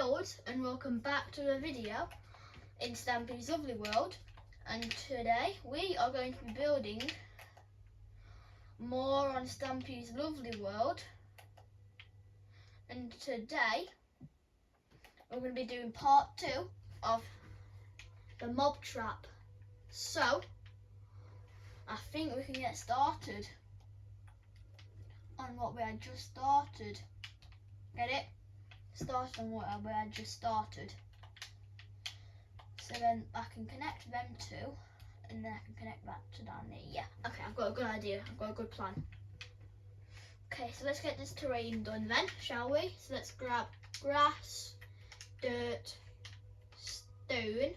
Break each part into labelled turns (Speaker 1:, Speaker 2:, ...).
Speaker 1: Kaiden-Buildz and welcome back to a video in Stampy's lovely world, and today we are going to be building more on Stampy's lovely world, and today we're going to be doing part 2 of the mob trap. So I think we can get started on what we had just started. Get it? Start on what we had just started. So then I can connect them two, and then I can connect that to down there. Yeah, okay, I've got a good idea. I've got a good plan. Okay, so let's get this terrain done then, shall we? So let's grab grass, dirt, stone,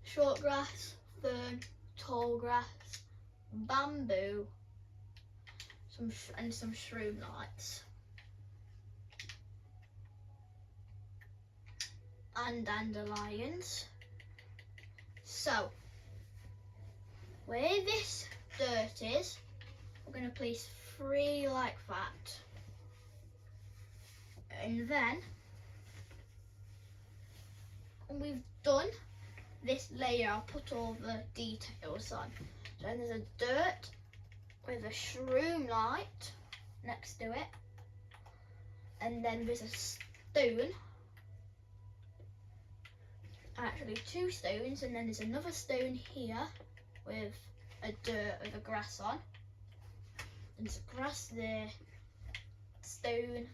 Speaker 1: short grass, fern, tall grass, bamboo, and some shroom lights. And dandelions. So where this dirt is, we're going to place 3 like that, and then when we've done this layer, I'll put all the details on. So there's a dirt with a shroom light next to it, and then there's a stone, actually 2 stones, and then there's another stone here with a dirt with a grass on, and there's a grass there, stone,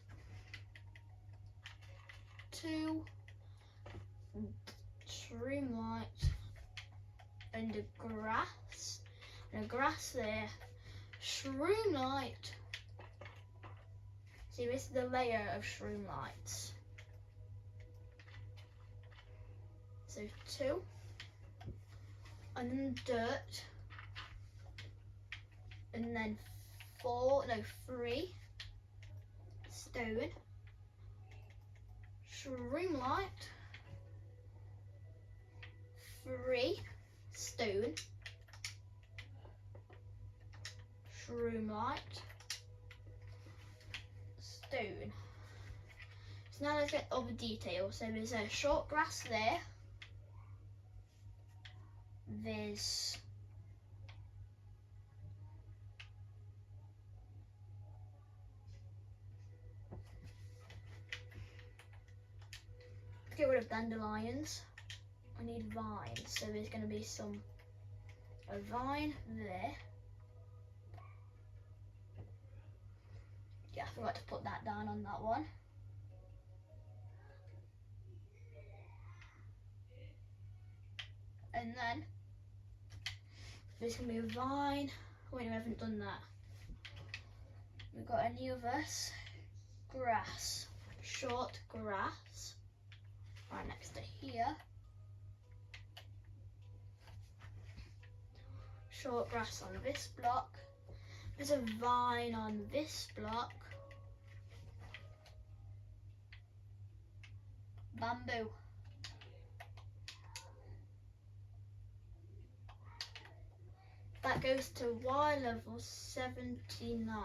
Speaker 1: 2 shroom light, and a grass there, shroom light. See, this is the layer of shroom lights. So 2, and then dirt, and then 3 stone, shroom light, 3 stone, shroom light, stone. So now let's get all the details. So there's a short grass there. There's get rid of dandelions. I need vines, so there's going to be a vine there. Yeah, I forgot to put that down on that one. And then there's going to be a vine. Wait, no, I haven't done that. We've got any of us grass, short grass, right next to here. Short grass on this block. There's a vine on this block. Bamboo. That goes to Y level 79.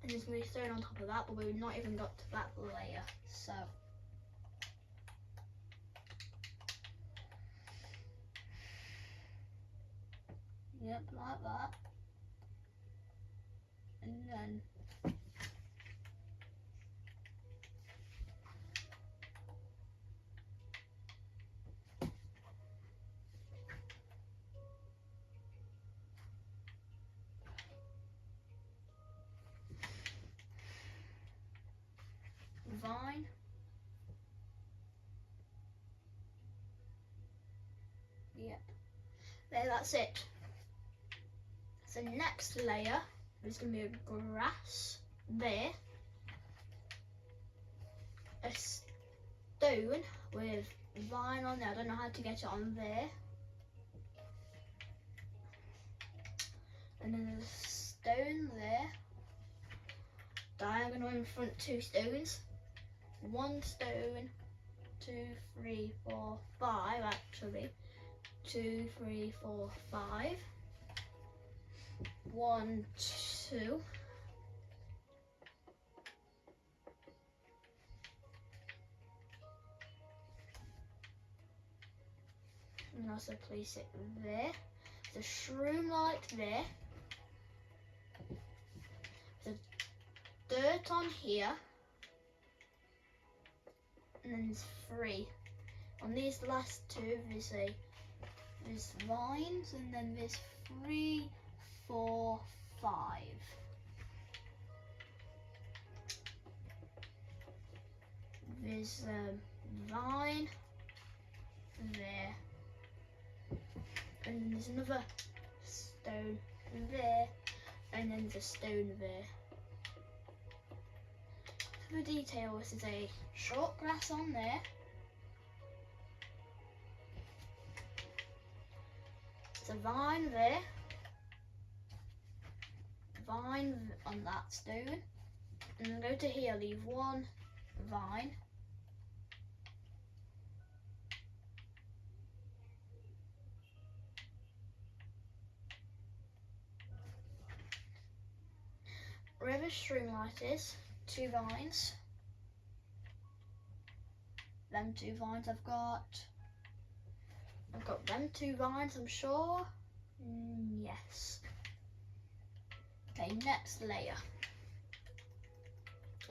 Speaker 1: And there's going to be stone on top of that, but we've not even got to that layer. So yep, like that. And then vine, yep, there, that's it. So next layer, there's going to be a grass there, a stone with vine on there. I don't know how to get it on there, and then there's a stone there, diagonal in front, 2 stones, 1 stone, 2, 3, 4, 5 actually, 2, 3, 4, 5. 1, 2. And also place it there. The shroom light there. The dirt on here. And then there's 3. On these last 2, there's vines, and then there's 3, 4, 5. There's a vine there, and then there's another stone there, and then there's a stone there. For the details, there's a short grass on there. There's a vine there. Vine on that stone. And then go to here, leave 1 vine. Where the string light is, 2 vines. Them 2 vines I've got them 2 vines, I'm sure. Yes. Okay, next layer.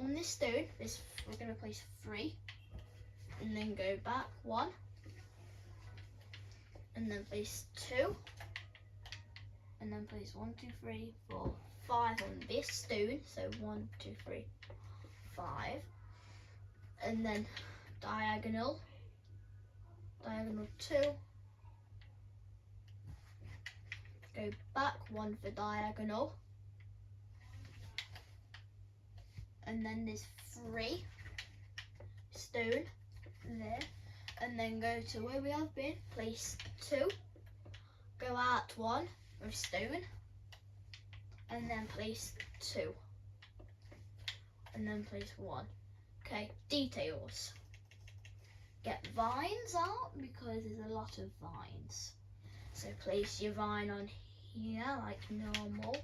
Speaker 1: On this stone, we're going to place 3, and then go back 1, and then place 2, and then place 1, 2, 3, 4, 5 on this stone. So 1, 2, 3, 5, and then diagonal 2. Go back 1 for diagonal. And then there's 3 stone there, and then go to where we have been, place 2, go out 1 with stone, and then place 2, and then place 1. Okay, details. Get vines out because there's a lot of vines. So place your vine on here like normal.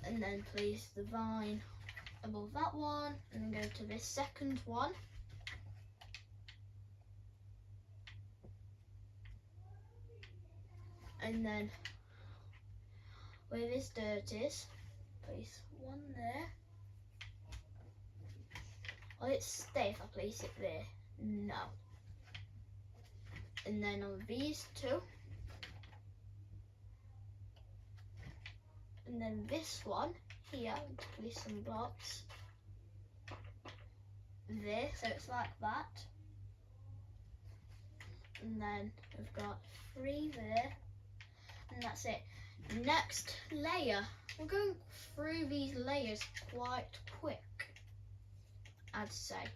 Speaker 1: And then place the vine above that one, and then go to this second one. And then where this dirt is, place 1 there. Will it stay if I place it there? No. And then on these 2. And then this one here, place some blocks there, so it's like that. And then we've got 3 there, and that's it. Next layer. We're going through these layers quite quick, I'd say.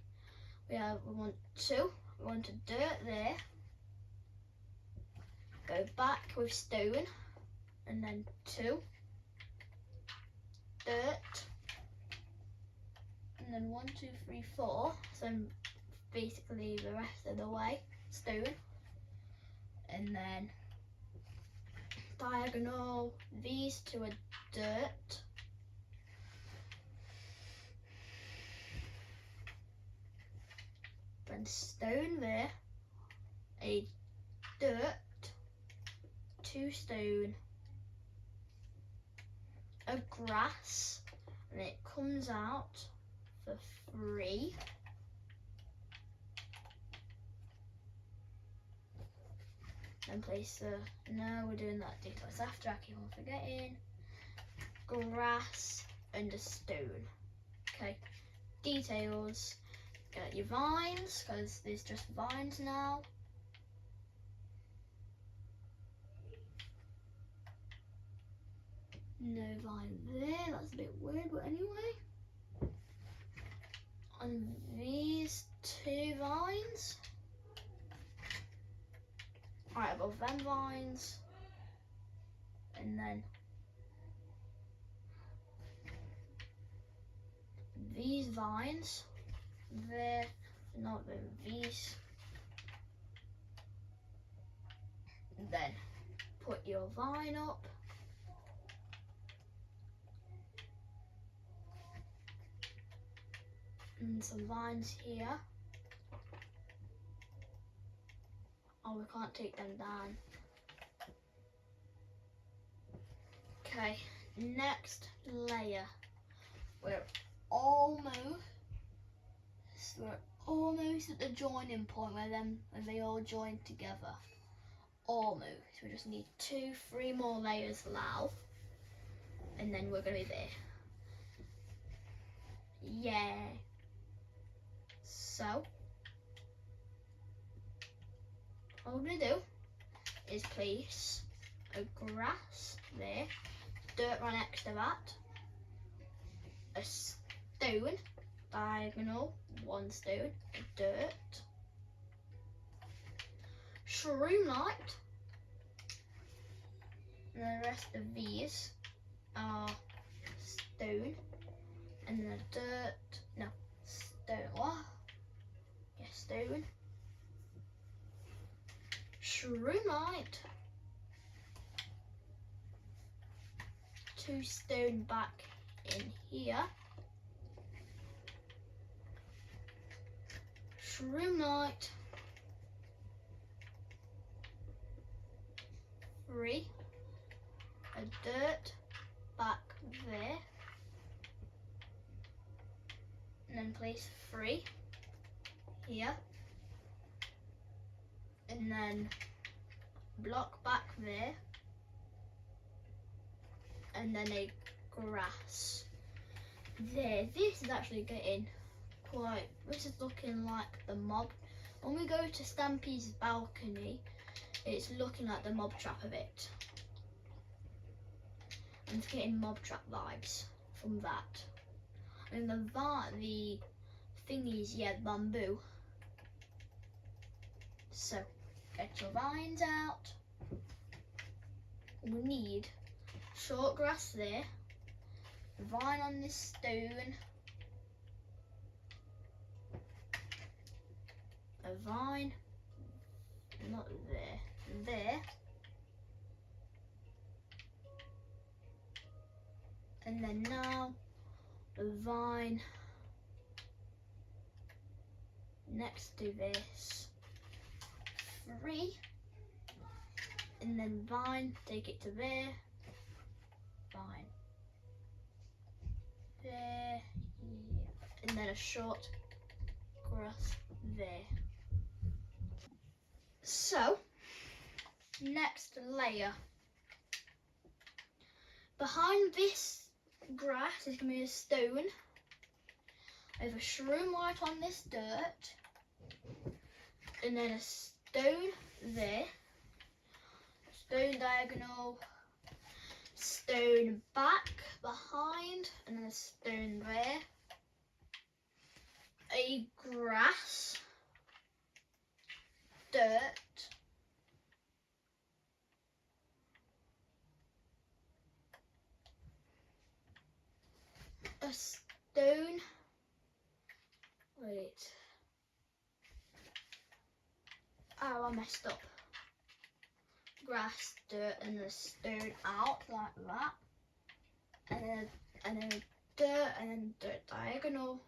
Speaker 1: We want 2. We want a dirt there. Go back with stone, and then 2. Dirt, and then 1, 2, 3, 4. So basically the rest of the way, stone, and then diagonal. These 2 are dirt, then stone there, a dirt, 2 stone, a grass, and it comes out for 3. And place no, we're doing that details after, I keep on forgetting. Grass and a stone. Okay, details. Get your vines, because there's just vines now. No vine there, that's a bit weird, but anyway. On these 2 vines, right above them vines, and then these vines, they're not these And then put your vine up. And some vines here. Oh, we can't take them down. Okay, next layer. We're almost at the joining point when they all join together. Almost. We just need 2-3 more layers now, and then we're gonna be there. Yeah. So what we're gonna do is place a grass there, dirt right next to that, a stone, diagonal, 1 stone, dirt, shroom light, and the rest of these are stone, and then a stone, what? Yeah, stone, shroom light, 2 stone back in here, shroom light, 3, a dirt back there, and then place 3 here, and then block back there, and then a grass there. This is actually getting quite, this is looking like the mob. When we go to Stampy's balcony, it's looking like the mob trap of it. I'm just getting mob trap vibes from that. And the thingies, yeah, bamboo. So get your vines out. We need short grass there, vine on this stone, a vine, not there, and then now a vine next to this, 3, and then vine, take it to there, vine there, yeah, and then a short grass there. So, next layer. Behind this grass is going to be a stone. I have a shroom light on this dirt, and then a stone there, stone diagonal, stone back behind, and then a stone there, a grass, dirt, a stone, wait, oh, I messed up, grass, dirt, and a stone out like that, and then dirt, and then dirt diagonal,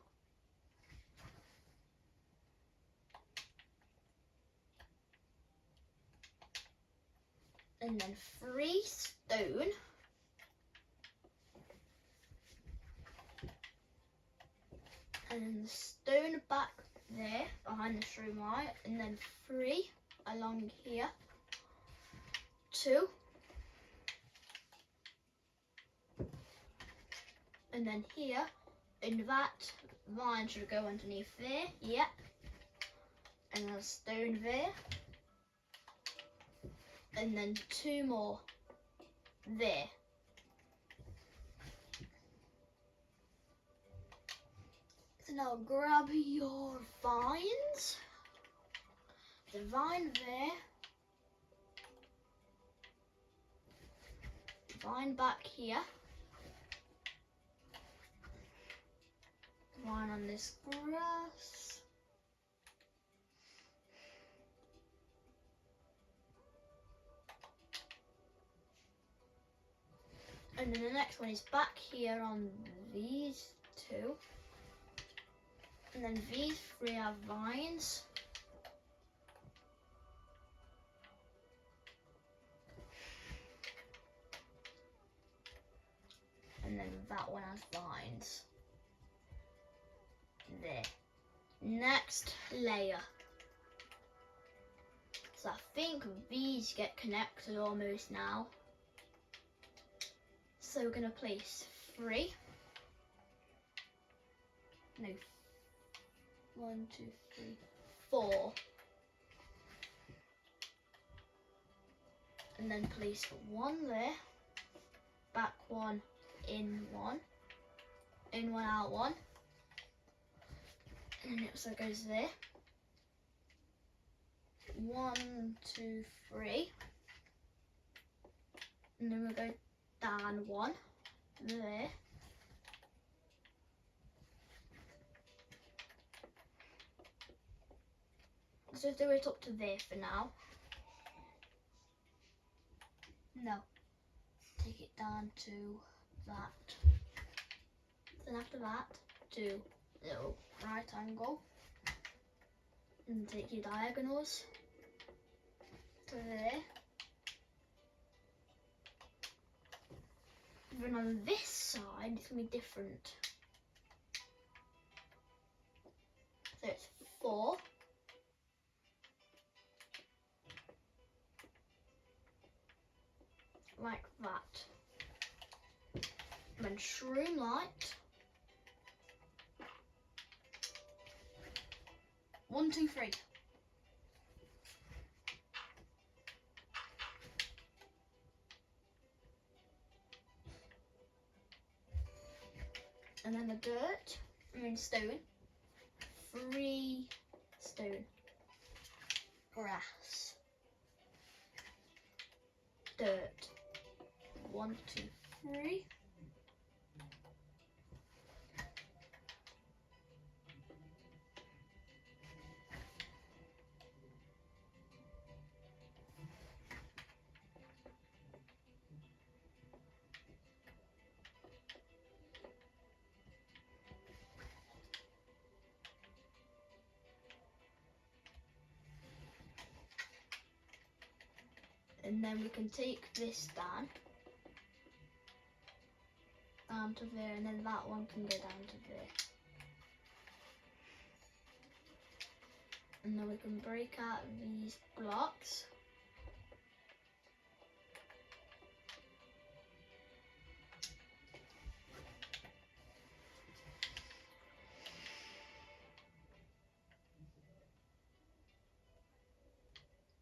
Speaker 1: and then 3 stone, and then the stone back there behind the shroom light, and then 3 along here, 2, and then here, and that vine should go underneath there, yep, and then a stone there, and then 2 more there. So now grab your vines, the vine there, vine back here, vine on this grass, And then the next one is back here on these two. And then these three are vines. And then that one has vines. There. Next layer. So I think these get connected almost now. So we're going to place 3. No. 1, 2, 3, 4. And then place 1 there. Back 1, in 1. In 1, out 1. And then it also goes there. 1, 2, 3. And then we'll go down 1 there. So do it up to there for now. No. Take it down to that. Then after that, do little right angle. And take your diagonals to there. Then on this side, it's going to be different. So it's 4. Like that. And then shroom light. 1, 2, 3. And then the dirt, stone. 3 stone. Grass. Dirt. 1, 2, 3. And then we can take this down to there, and then that one can go down to there. And then we can break out these blocks.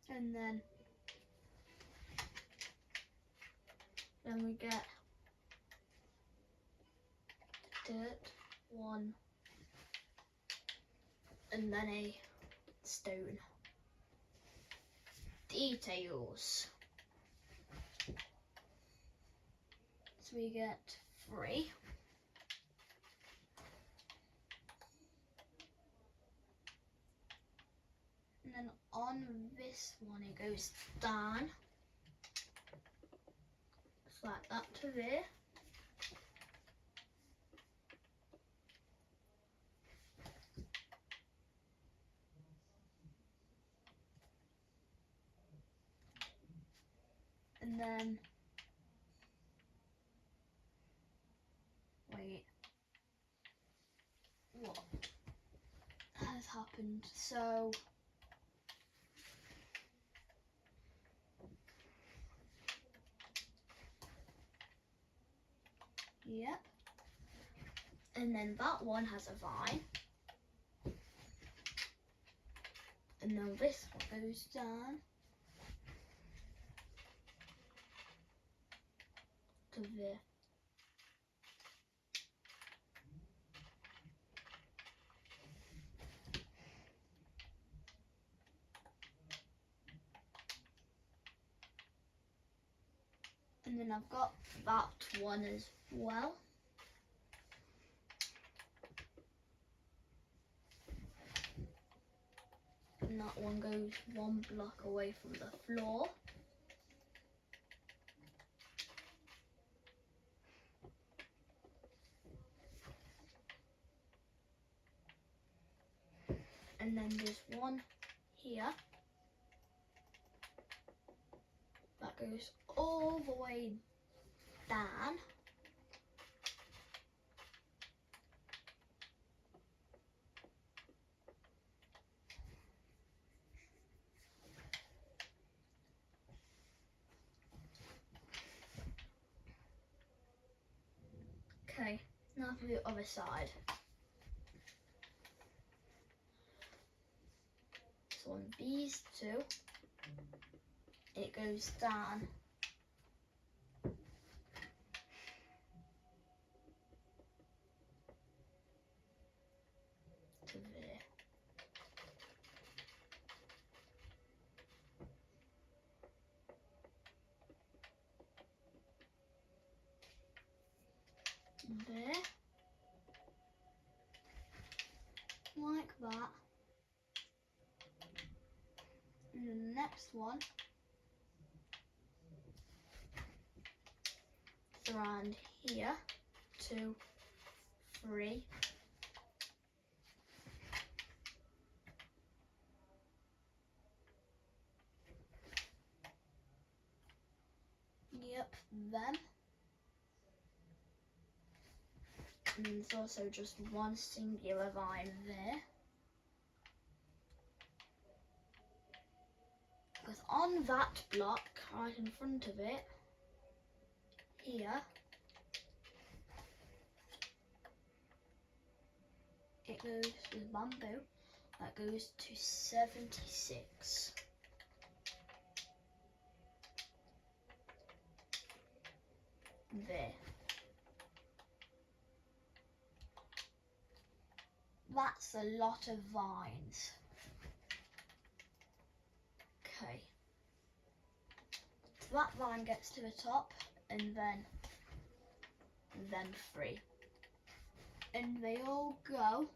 Speaker 1: And then we get dirt, 1, and then a stone. Details. So we get 3. And then on this one it goes down. Just like that to there. And then, wait, what has happened? So, yep. And then that one has a vine. And then this one goes down to there. And then I've got that one as well. And that one goes 1 block away from the floor. And then there's one here that goes all the way down. Okay, now for the other side. So on these two, it goes down to there. There. Like that. And the next one is around here, 2, 3. Yep, them. And there's also just one singular vine there. Because on that block, right in front of it, here, it goes with bamboo, that goes to 76. There. That's a lot of vines. Okay. So that vine gets to the top, and then 3. And they all go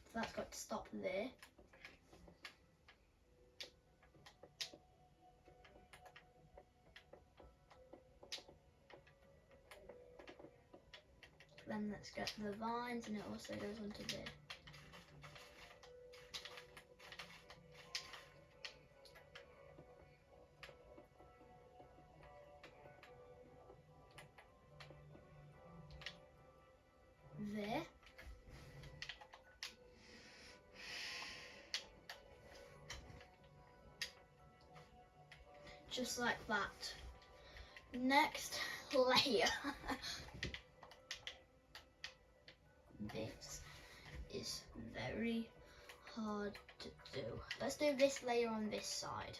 Speaker 1: so that's got to stop there. Then let's get the vines, and it also goes onto there. There. Just like that. Next layer. This is very hard to do. Let's do this layer on this side.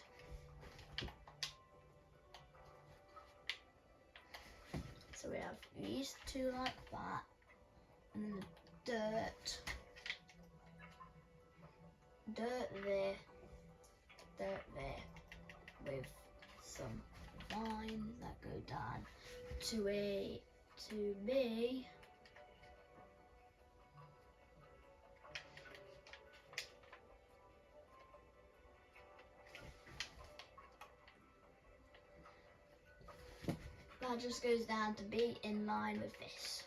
Speaker 1: So we have these two like that, and then the dirt there, with some vines that go down to me. That just goes down to be in line with this.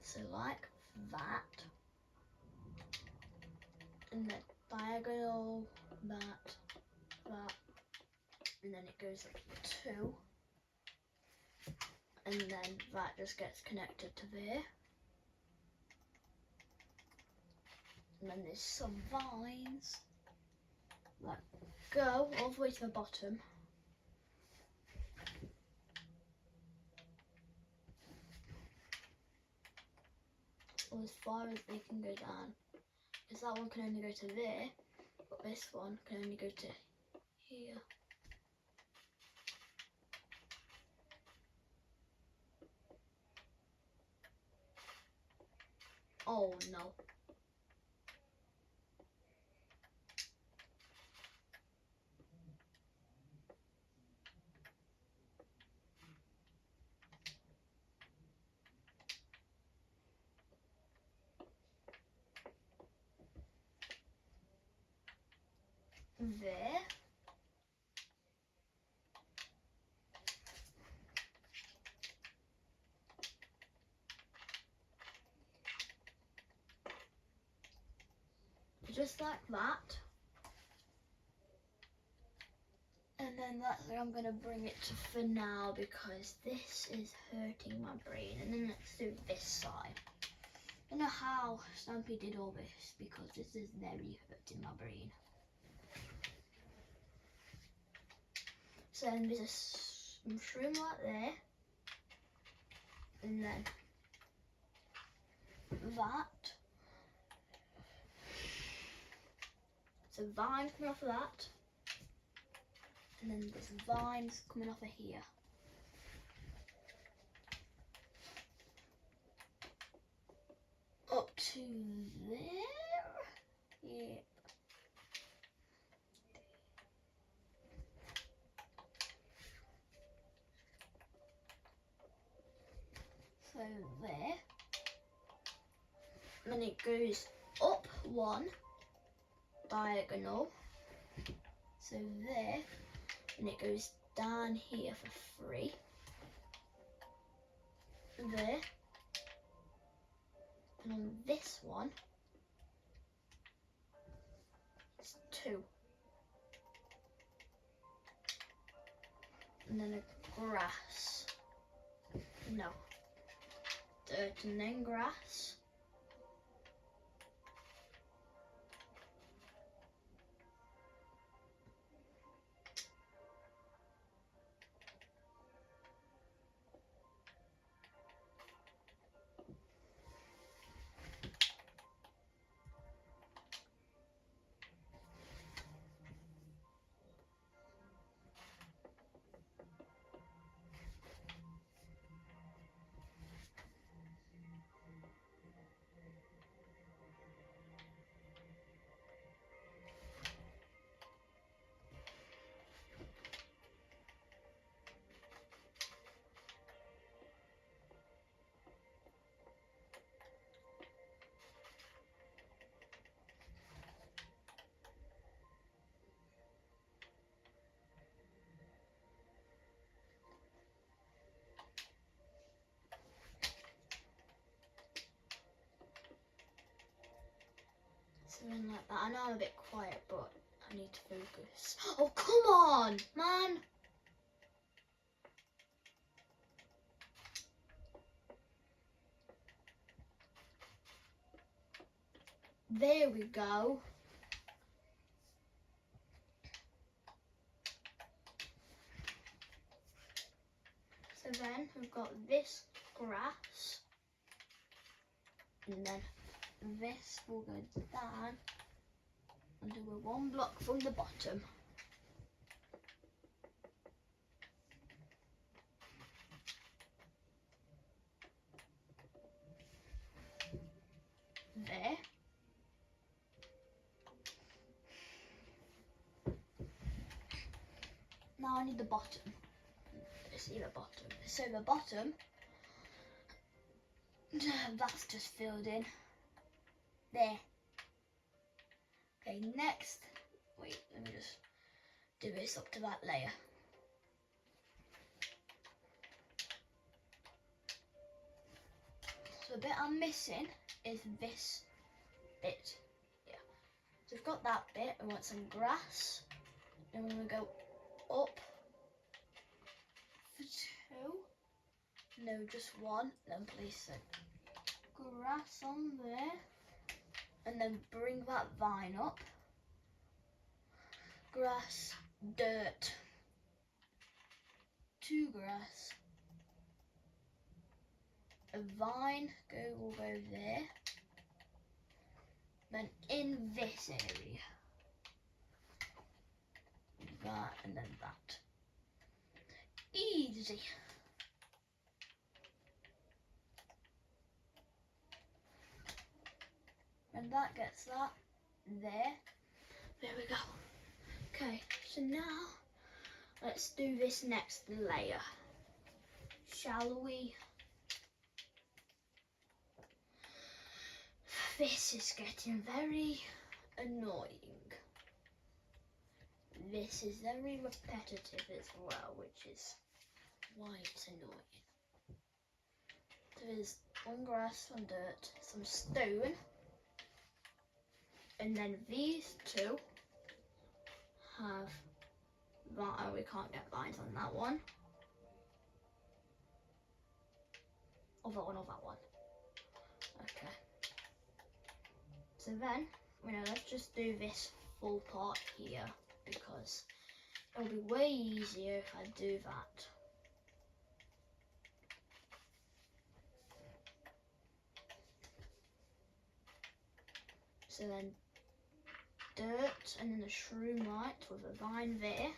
Speaker 1: So like that, and then diagonal, that, and then it goes up to 2, and then that just gets connected to there. And then there's some vines that go all the way to the bottom. Or as far as they can go down. Because that one can only go to there, but this one can only go to here. Oh no. there. Just like that. And then that's where I'm going to bring it to for now, because this is hurting my brain. And then let's do this side. I don't know how Stampy did all this, because this is very hurting my brain. So then there's a mushroom right there. And then that. So vines coming off of that. And then there's vines coming off of here. Up to there. Yep. So there. And then it goes up one diagonal. So there. And it goes down here for 3. There. And on this one, it's 2. And then a grass. No. Dirt and then grass. Something like that. I know I'm a bit quiet, but I need to focus. Oh, come on, man! There we go. So then we've got this grass, and then this will go down until we're 1 block from the bottom. There. Now I need the bottom. See the bottom. So the bottom, that's just filled in. There. Okay, next, wait, let me just do this up to that layer. So the bit I'm missing is this bit. Yeah. So we've got that bit. I want some grass. Then we're going to go up for 2. No, just 1. Then place the grass on there. And then bring that vine up. Grass, dirt. 2 grass. A vine will go there. Then in this area. That and then that. Easy. And that gets that there. There we go. Okay, so now let's do this next layer. Shall we? This is getting very annoying. this is very repetitive as well, which is why it's annoying. There's one grass, one dirt, some stone, and then these two have, oh, we can't get lines on that one. Or that one, or that one. Okay. So then, let's just do this full part here, because it'll be way easier if I do that. So then dirt, and then the shroom light with a vine there.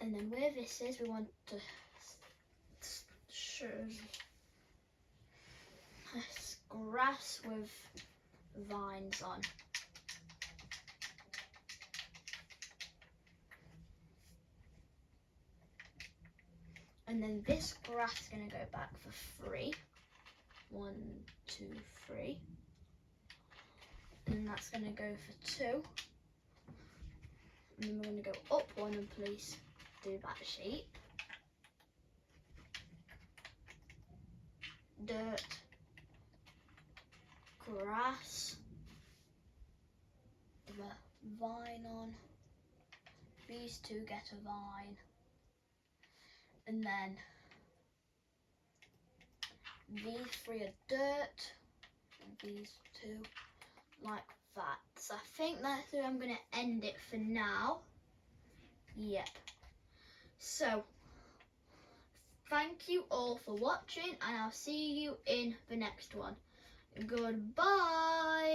Speaker 1: And then where this is, we want to show grass with vines on. And then this grass is going to go back for 3. 1, 2, 3. And that's going to go for 2. And then we're going to go up 1 and please do that shape. Dirt, grass, with a vine on. These two get a vine. And then these 3 are dirt, and these 2 like that. So I think that's where I'm going to end it for now. Yep. So, thank you all for watching, and I'll see you in the next one. Goodbye!